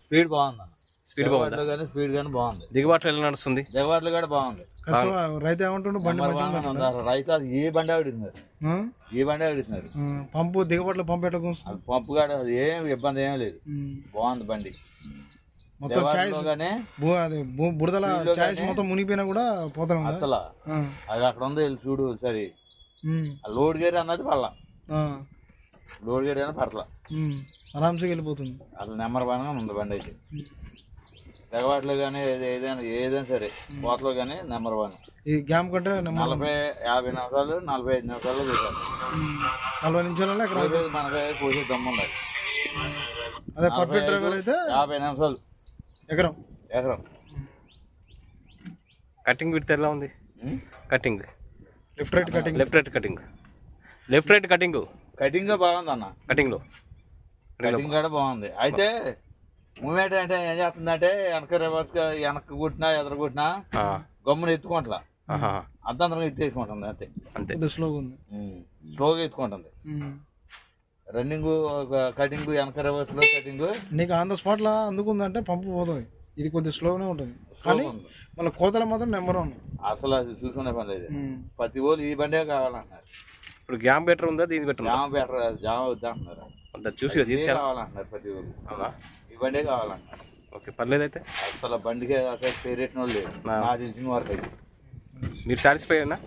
Speed బాగుంది అన్న. Speed బాగుంది కానీ స్పీడ్ కానీ బాగుంది. దిగుబాట్లు ఎలా నడుస్తుంది? దిగుబాట్లు కూడా బాగుంది. రైతు ఏమంటుండు బండి రైతు ఏ బండి ఆడుతున్నారు, ఏ బండి ఆడుతున్నారు. పంపు దిగుబాట్లు పంపు ఎట్లా పంపు కాడ ఏం ఇబ్బంది ఏం లేదు, బాగుంది బండి. మొత్తం బురదల ఛాయిస్ మొత్తం మునిగిపోయినా కూడా పోతాం అసలు. అది అక్కడ ఉంది చూడు సరే. లోడ్ గేర్ అన్నది పడలా, లోడ్ గేర్ అయినా పడలా, ఆరామ్సే వెళ్ళిపోతుంది. అసలు నెంబర్ వన్ గా ఉంది బండి అయితే. తెగవాట్లో కానీ ఏదైనా సరే కోతలో కానీ నెంబర్ వన్. ఈ గ్యామ్ కంటే 50 నిమిషాలు 45 నిమిషాలు చూసాను. 40 నిమిషాలు మనకి కోసే దమ్ము ఉండాలి. అదే పర్ఫెక్ట్ డ్రైవర్ అయితే 50 నిమిషాలు ఎకరం. కటింగ్ విడ్త్ ఎలా ఉంది? Cutting left right cutting cutting బాగుంది అన్న. కటింగ్ కూడా బాగుంది. అయితే మూమెంట్ అంటే ఏం చేస్తుందంటే వెనక్కి కుట్టినా ఎదురు కుట్టినా గమ్మున ఎత్తుకుంటా, అర్థంతరంగా ఎత్తేసుకుంటుంది. అంతే స్లోగా ఎత్తుకుంటుంది. రన్నింగ్ కటింగ్ వెనక రివర్స్ లో కటింగ్ నీకు ఆన్ ద స్పాట్ లా అందుకుందంటే పంపు పోతుంది. ఇది కొద్దిగా స్లోగానే ఉంటుంది కానీ మళ్ళీ కోతల మాత్రం నెంబర్ వన్. అసలు అది చూసుకునే పని లేదు. ప్రతి ఓళ్ళు ఈ బండే కావాలంటున్నారు. ఇప్పుడు గ్యామ్ బెటర్ ఉందా దీని బెటర్? జామ బెటర్, జామ వద్దంటున్నారు. చూసి కావాలంటున్నారు ప్రతి ఓళ్ళు. ఈ బండే కావాలంటున్నారు. ఓకే పర్లేదు. అయితే అసలు బండికి పేరెట్టిన వాళ్ళు లేదు నాకు తెలిసిన వరకు అయితే. మీరు సాటిస్ఫై అయినా?